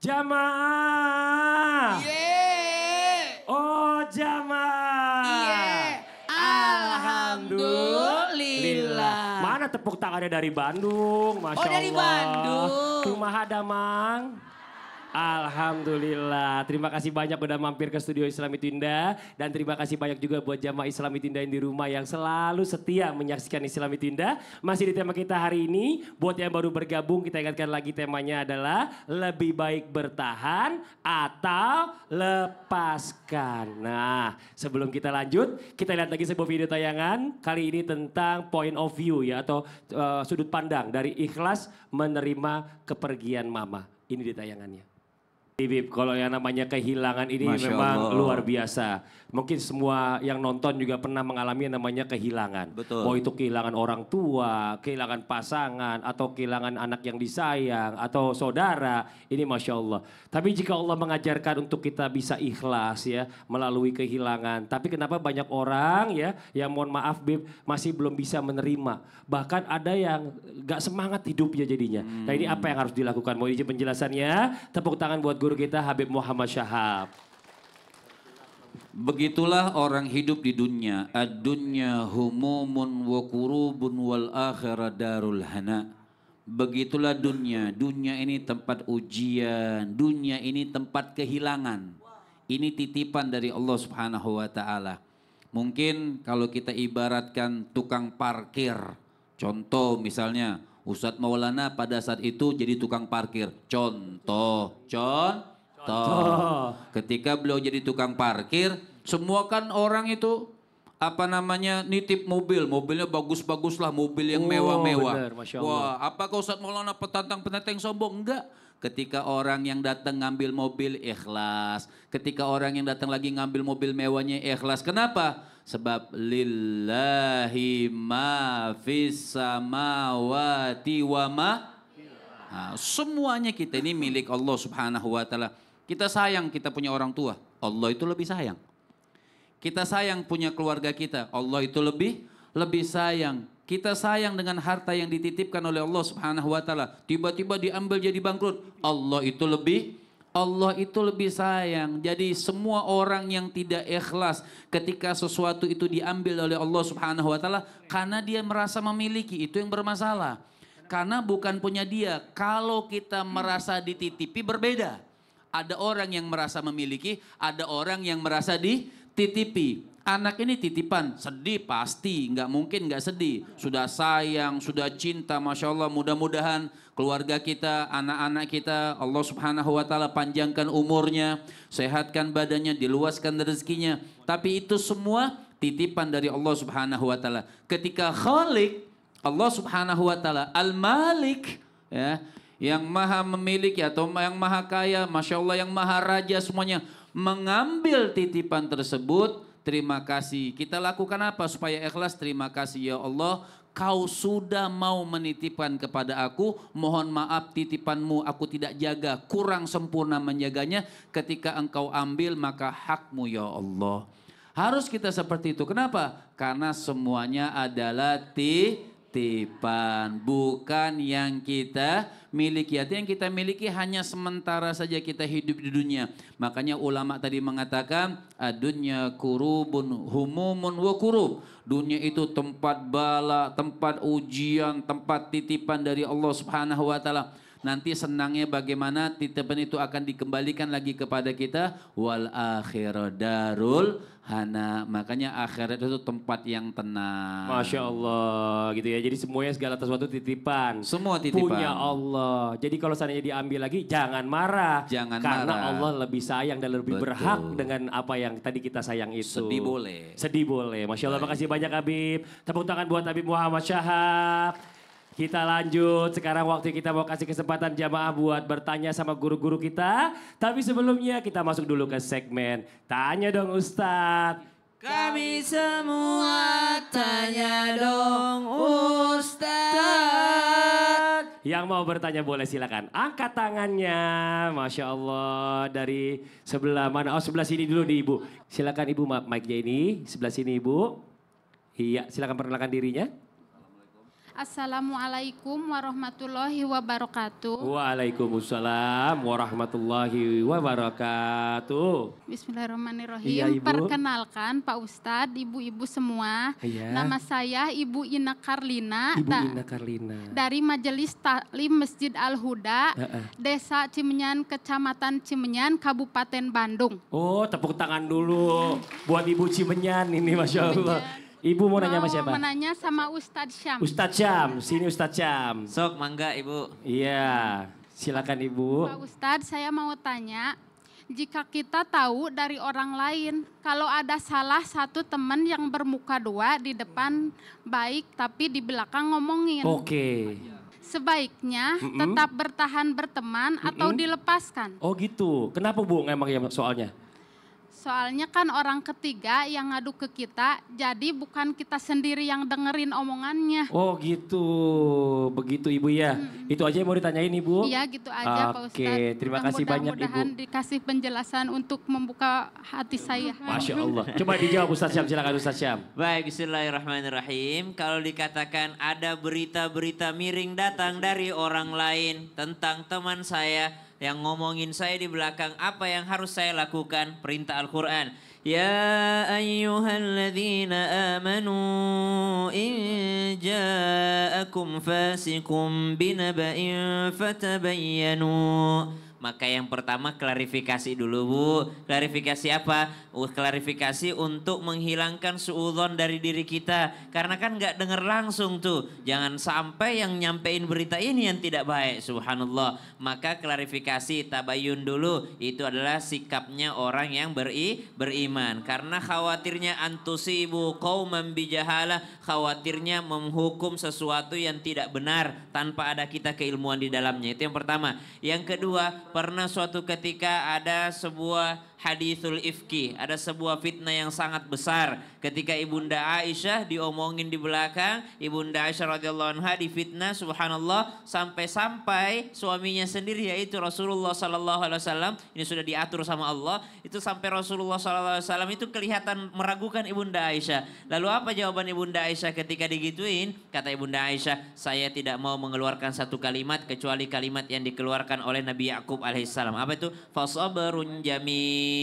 Jamaah. Yeay. Oh jamaah. Iya. Alhamdulillah. Mana tepuk tangannya dari Bandung, Masya Allah. Oh dari Bandung. Kumaha Damang. Alhamdulillah, terima kasih banyak udah mampir ke studio Islami Tinda. Dan terima kasih banyak juga buat jamaah Islami Tinda yang di rumah yang selalu setia menyaksikan Islami Tinda. Masih di tema kita hari ini, buat yang baru bergabung kita ingatkan lagi temanya adalah lebih baik bertahan atau lepaskan. Nah sebelum kita lanjut, kita lihat lagi sebuah video tayangan. Kali ini tentang point of view ya atau sudut pandang dari ikhlas menerima kepergian mama. Ini di tayangannya. Bib, kalau yang namanya kehilangan ini Masya memang Allah. luar biasa. Mungkin semua yang nonton juga pernah mengalami yang namanya kehilangan. Betul. Mau itu kehilangan orang tua, kehilangan pasangan, atau kehilangan anak yang disayang, atau saudara. Ini Masya Allah. Tapi jika Allah mengajarkan untuk kita bisa ikhlas ya, melalui kehilangan. Tapi kenapa banyak orang ya, yang mohon maaf Bib, masih belum bisa menerima. Bahkan ada yang gak semangat hidupnya jadinya. Nah ini apa yang harus dilakukan? Mau izin penjelasannya? Tepuk tangan buat guru kita Habib Muhammad Syahab. Begitulah orang hidup di dunia. Ad-dunya humumun wa kurubun wal akhirah darul hana. Begitulah dunia. Dunia ini tempat ujian. Dunia ini tempat kehilangan. Ini titipan dari Allah Subhanahu wa taala. Mungkin kalau kita ibaratkan tukang parkir. Contoh misalnya Ustadz Maulana pada saat itu jadi tukang parkir. Contoh. Ketika beliau jadi tukang parkir, semua kan orang itu nitip mobil. Mobilnya bagus-bagus lah, mobil yang mewah-mewah. Benar, Masya Allah. Wah, apakah Ustadz Maulana penantang sombong? Enggak. Ketika orang yang datang ngambil mobil ikhlas. Ketika orang yang datang lagi ngambil mobil mewahnya ikhlas. Kenapa? Sebab lillahi ma fis samawati wa ma. Nah, semuanya kita ini milik Allah Subhanahu wa taala. Kita sayang kita punya orang tua, Allah itu lebih sayang. Kita sayang punya keluarga kita, Allah itu lebih sayang. Kita sayang dengan harta yang dititipkan oleh Allah Subhanahu wa taala, tiba-tiba diambil jadi bangkrut, Allah itu lebih sayang. Jadi semua orang yang tidak ikhlas ketika sesuatu itu diambil oleh Allah Subhanahu wa taala karena dia merasa memiliki, itu yang bermasalah. Karena bukan punya dia. Kalau kita merasa dititipi berbeda. Ada orang yang merasa memiliki, ada orang yang merasa dititipi. Anak ini titipan, sedih pasti, nggak mungkin nggak sedih. Sudah sayang, sudah cinta, Masya Allah. Mudah-mudahan keluarga kita, anak-anak kita, Allah Subhanahu wa taala panjangkan umurnya, sehatkan badannya, diluaskan rezekinya. Tapi itu semua titipan dari Allah Subhanahu wa taala. Ketika Khalik, Allah Subhanahu wa taala Al-Malik ya, yang maha memiliki atau yang maha kaya, Masya Allah, yang maha raja semuanya mengambil titipan tersebut. Terima kasih. Kita lakukan apa supaya ikhlas? Terima kasih ya Allah, kau sudah mau menitipkan kepada aku. Mohon maaf titipanmu aku tidak jaga, kurang sempurna menjaganya. Ketika engkau ambil maka hakmu ya Allah. Harus kita seperti itu. Kenapa? Karena semuanya adalah titipan, bukan yang kita miliki. Artinya yang kita miliki hanya sementara saja kita hidup di dunia. Makanya ulama tadi mengatakan ad-dunya kurubun humumun wa kurub. Dunia itu tempat bala, tempat ujian, tempat titipan dari Allah Subhanahu wa taala. Nanti senangnya bagaimana titipan itu akan dikembalikan lagi kepada kita. Wal akhirah darul hana. Makanya akhirat itu tempat yang tenang. Masya Allah gitu ya. Jadi semuanya segala sesuatu titipan. Semua titipan. Punya Allah. Jadi kalau seandainya diambil lagi jangan marah. Jangan karena marah. Allah lebih sayang dan lebih Betul. berhak dengan apa yang tadi kita sayang itu. Sedih boleh. Sedih boleh. Masya Allah, makasih banyak Habib. Tepuk tangan buat Habib Muhammad Syahab. Kita lanjut, sekarang waktu kita mau kasih kesempatan jamaah buat bertanya sama guru-guru kita. Tapi sebelumnya kita masuk dulu ke segmen Tanya Dong Ustadz. Kami semua tanya dong Ustadz. Yang mau bertanya boleh silakan angkat tangannya. Masya Allah, dari sebelah mana? Oh sebelah sini dulu nih Ibu. Silakan Ibu, mic-nya ini sebelah sini Ibu. Iya, silakan perkenalkan dirinya. Assalamualaikum warahmatullahi wabarakatuh. Waalaikumsalam warahmatullahi wabarakatuh. Bismillahirrahmanirrahim. Iya, Ibu. Perkenalkan Pak Ustadz, ibu-ibu semua. Iya. Nama saya Ibu Ina Karlina. Ibu Ina Karlina. Dari Majelis Taklim Masjid Al-Huda, Desa Cimenyan, Kecamatan Cimenyan, Kabupaten Bandung. Oh, tepuk tangan dulu buat Ibu Cimenyan ini, Masya Allah. Ibu mau nanya sama siapa? Mau menanya sama Ustadz Syam. Ustadz Syam, sini Ustadz Syam. Sok mangga Ibu. Iya, silakan Ibu. Pak Ustadz, saya mau tanya, jika kita tahu dari orang lain, kalau ada salah satu teman yang bermuka dua di depan baik tapi di belakang ngomongin. Oke. Sebaiknya tetap bertahan berteman atau dilepaskan. Oh gitu. Kenapa Bu emang ya soalnya? Soalnya kan orang ketiga yang ngadu ke kita, jadi bukan kita sendiri yang dengerin omongannya. Oh gitu. Begitu Ibu ya. Itu aja yang mau ditanyain Ibu? Iya gitu aja Pak Ustadz. Oke, terima kasih banyak Ibu. Mudah-mudahan dikasih penjelasan untuk membuka hati saya. Masya Allah. Coba dijawab Ustadz Syam, silakan Ustadz Syam. Baik, bismillahirrahmanirrahim. Kalau dikatakan ada berita-berita miring datang dari orang lain tentang teman saya yang ngomongin saya di belakang, apa yang harus saya lakukan? Perintah Al-Quran. Ya ayyuhalladzina amanu in ja'akum fasikum binaba'in fatabayyanu. Maka yang pertama klarifikasi dulu Bu. Klarifikasi apa? Klarifikasi untuk menghilangkan suudzon dari diri kita. Karena kan gak dengar langsung tuh. Jangan sampai yang nyampein berita ini yang tidak baik. Subhanallah. Maka klarifikasi tabayun dulu. Itu adalah sikapnya orang yang beriman. Karena khawatirnya antusibu qauman bijahalah. Khawatirnya menghukum sesuatu yang tidak benar tanpa ada kita keilmuan di dalamnya. Itu yang pertama. Yang kedua, pernah suatu ketika ada sebuah hadithul ifki, ada sebuah fitnah yang sangat besar. Ketika Ibunda Aisyah diomongin di belakang, Ibunda Aisyah radhiyallahu anha difitnah, subhanallah, sampai-sampai suaminya sendiri yaitu Rasulullah sallallahu alaihi wasallam, ini sudah diatur sama Allah, itu sampai Rasulullah sallallahu alaihi wasallam itu kelihatan meragukan Ibunda Aisyah. Lalu apa jawaban Ibunda Aisyah ketika digituin? Kata Ibunda Aisyah, saya tidak mau mengeluarkan satu kalimat kecuali kalimat yang dikeluarkan oleh Nabi Yakub alaihissalam. Apa itu? Fasabarun jamil.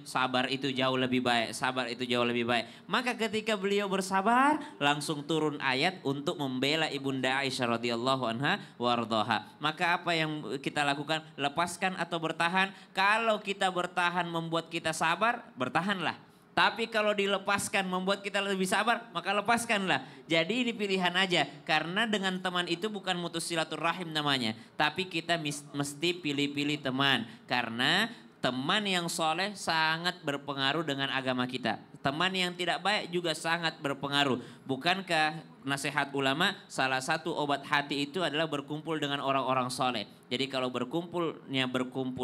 Sabar itu jauh lebih baik. Sabar itu jauh lebih baik. Maka ketika beliau bersabar, langsung turun ayat untuk membela Ibunda Aisyah radhiyallahu anha wardoha. Maka apa yang kita lakukan? Lepaskan atau bertahan? Kalau kita bertahan membuat kita sabar, bertahanlah. Tapi kalau dilepaskan membuat kita lebih sabar, maka lepaskanlah. Jadi ini pilihan aja. Karena dengan teman itu bukan mutus silaturahim namanya. Tapi kita mesti pilih-pilih teman. Karena teman yang soleh sangat berpengaruh dengan agama kita. Teman yang tidak baik juga sangat berpengaruh. Bukankah nasihat ulama salah satu obat hati itu adalah berkumpul dengan orang-orang soleh. Jadi kalau berkumpul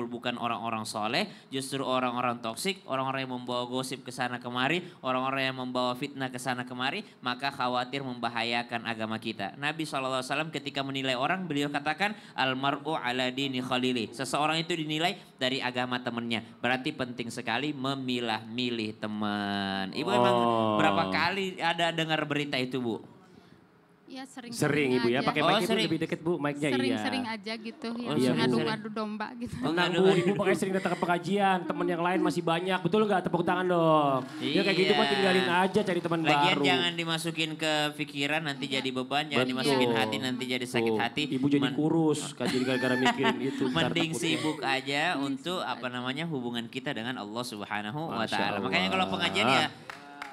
bukan orang-orang soleh, justru orang-orang toksik, orang-orang yang membawa gosip ke sana kemari, orang-orang yang membawa fitnah ke sana kemari, maka khawatir membahayakan agama kita. Nabi SAW ketika menilai orang, beliau katakan almar'u ala dini khalili. Seseorang itu dinilai dari agama temannya. Berarti penting sekali memilah-milih teman. Ibu emang berapa kali ada dengar berita itu Bu? Ya Sering Ibu ya, pakai mic itu lebih deket Bu, mic-nya Sering aja gitu, yang iya, ngadu-ngadu domba gitu. Tenang Bu, Ibu pakai sering datang ke pengajian, teman yang lain masih banyak, betul nggak? Tepuk tangan dong. Ya kayak gitu mah tinggalin aja cari teman baru. Lagian jangan dimasukin ke pikiran nanti jadi beban, jangan dimasukin hati nanti jadi sakit hati. Ibu jadi kurus, jadi gara-gara mikirin itu. Mending sibuk aja untuk hubungan kita dengan Allah Subhanahu wa taala. Makanya kalau pengajian ya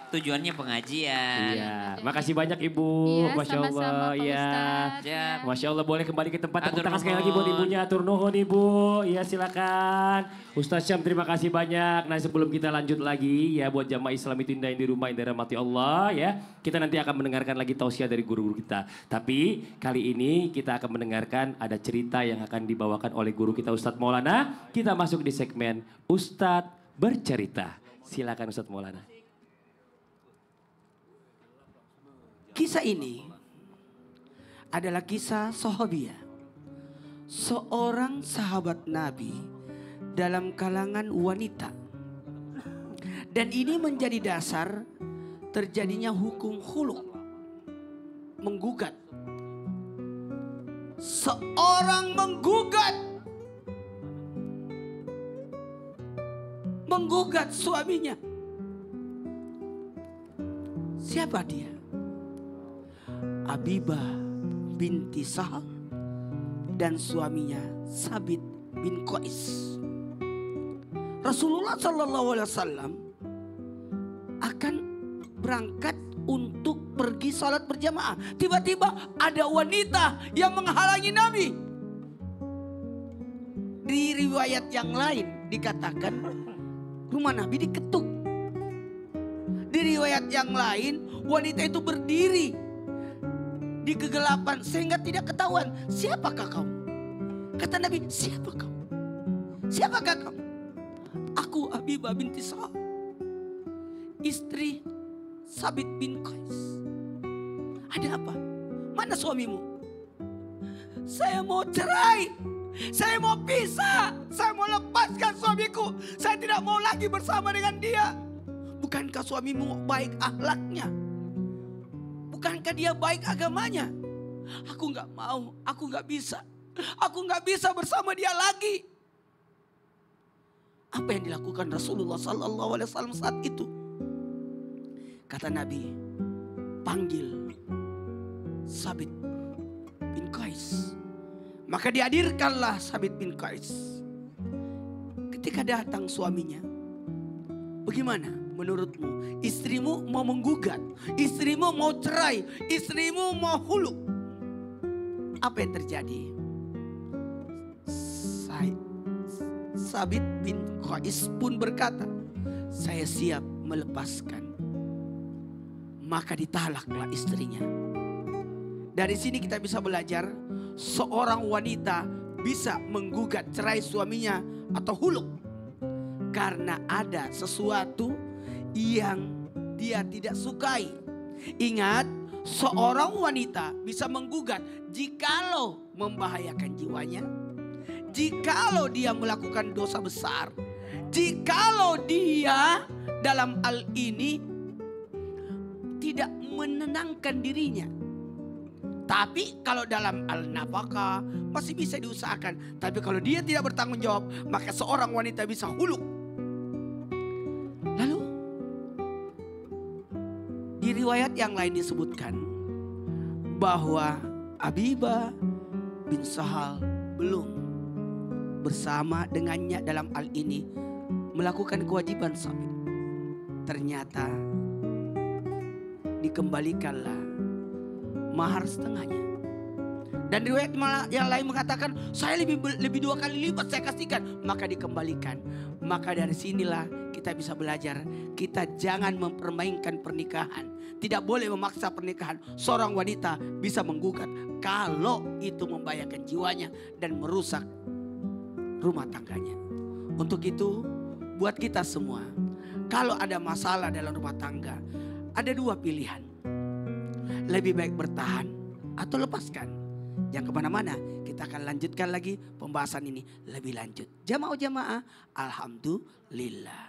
tujuannya pengajian. Iya, makasih banyak Ibu. Iya, Masya Allah. sama-sama, Pak Iya. Ustadz. Ya. Masya Allah, boleh kembali ke tempat. Tepuk Atur tangan sekali lagi buat nuhun. Ibunya. Atur nuhun Ibu. Iya silakan. Ustaz Syam terima kasih banyak. Nah sebelum kita lanjut lagi ya buat jamaah Islam itu indah yang di rumah yang dirahmati Allah ya. Kita nanti akan mendengarkan lagi tausiah dari guru-guru kita. Tapi kali ini kita akan mendengarkan ada cerita yang akan dibawakan oleh guru kita Ustadz Maulana. Kita masuk di segmen Ustadz Bercerita. Silakan Ustadz Maulana. Kisah ini adalah kisah Sahabiyah, seorang sahabat Nabi dalam kalangan wanita. Dan ini menjadi dasar terjadinya hukum khuluk, menggugat seorang menggugat suaminya. Siapa dia? Habibah binti Sahal dan suaminya Sabit bin Qais. Rasulullah SAW akan berangkat untuk pergi salat berjamaah. Tiba-tiba ada wanita yang menghalangi Nabi. Di riwayat yang lain dikatakan rumah Nabi diketuk. Di riwayat yang lain wanita itu berdiri di kegelapan sehingga tidak ketahuan. Siapakah kau? Kata Nabi, siapa kau? Siapakah kau? Aku Habibah binti Sa'ad, istri Sabit bin Qais. Ada apa? Mana suamimu? Saya mau cerai. Saya mau pisah. Saya mau lepaskan suamiku. Saya tidak mau lagi bersama dengan dia. Bukankah suamimu baik akhlaknya? Bukankah dia baik agamanya? Aku nggak mau, aku nggak bisa. Aku nggak bisa bersama dia lagi. Apa yang dilakukan Rasulullah SAW saat itu? Kata Nabi, panggil Sabit bin Qais. Maka dihadirkanlah Sabit bin Qais. Ketika datang suaminya, bagaimana menurutmu? Istrimu mau menggugat, istrimu mau cerai, istrimu mau hulu. Apa yang terjadi? Sabit bin Qais pun berkata, saya siap melepaskan. Maka ditalaklah istrinya. Dari sini kita bisa belajar, seorang wanita bisa menggugat cerai suaminya atau huluk karena ada sesuatu yang dia tidak sukai. Ingat, seorang wanita bisa menggugat jikalau membahayakan jiwanya, jikalau dia melakukan dosa besar, jikalau dia dalam hal ini tidak menenangkan dirinya. Tapi kalau dalam al-nafkah masih bisa diusahakan. Tapi kalau dia tidak bertanggung jawab, maka seorang wanita bisa huluk. Lalu di riwayat yang lain disebutkan bahwa Habibah bin Sahal belum bersama dengannya dalam hal ini melakukan kewajiban Sabit. Ternyata dikembalikanlah mahar setengahnya. Dan riwayat yang lain mengatakan saya lebih 2 kali lipat saya kasihkan. Maka dikembalikan. Maka dari sinilah kita bisa belajar. Kita jangan mempermainkan pernikahan. Tidak boleh memaksa pernikahan. Seorang wanita bisa menggugat kalau itu membahayakan jiwanya dan merusak rumah tangganya. Untuk itu buat kita semua, kalau ada masalah dalam rumah tangga, ada 2 pilihan. Lebih baik bertahan atau lepaskan. Jangan kemana-mana, kita akan lanjutkan lagi pembahasan ini lebih lanjut. Jamaah-jamaah, alhamdulillah.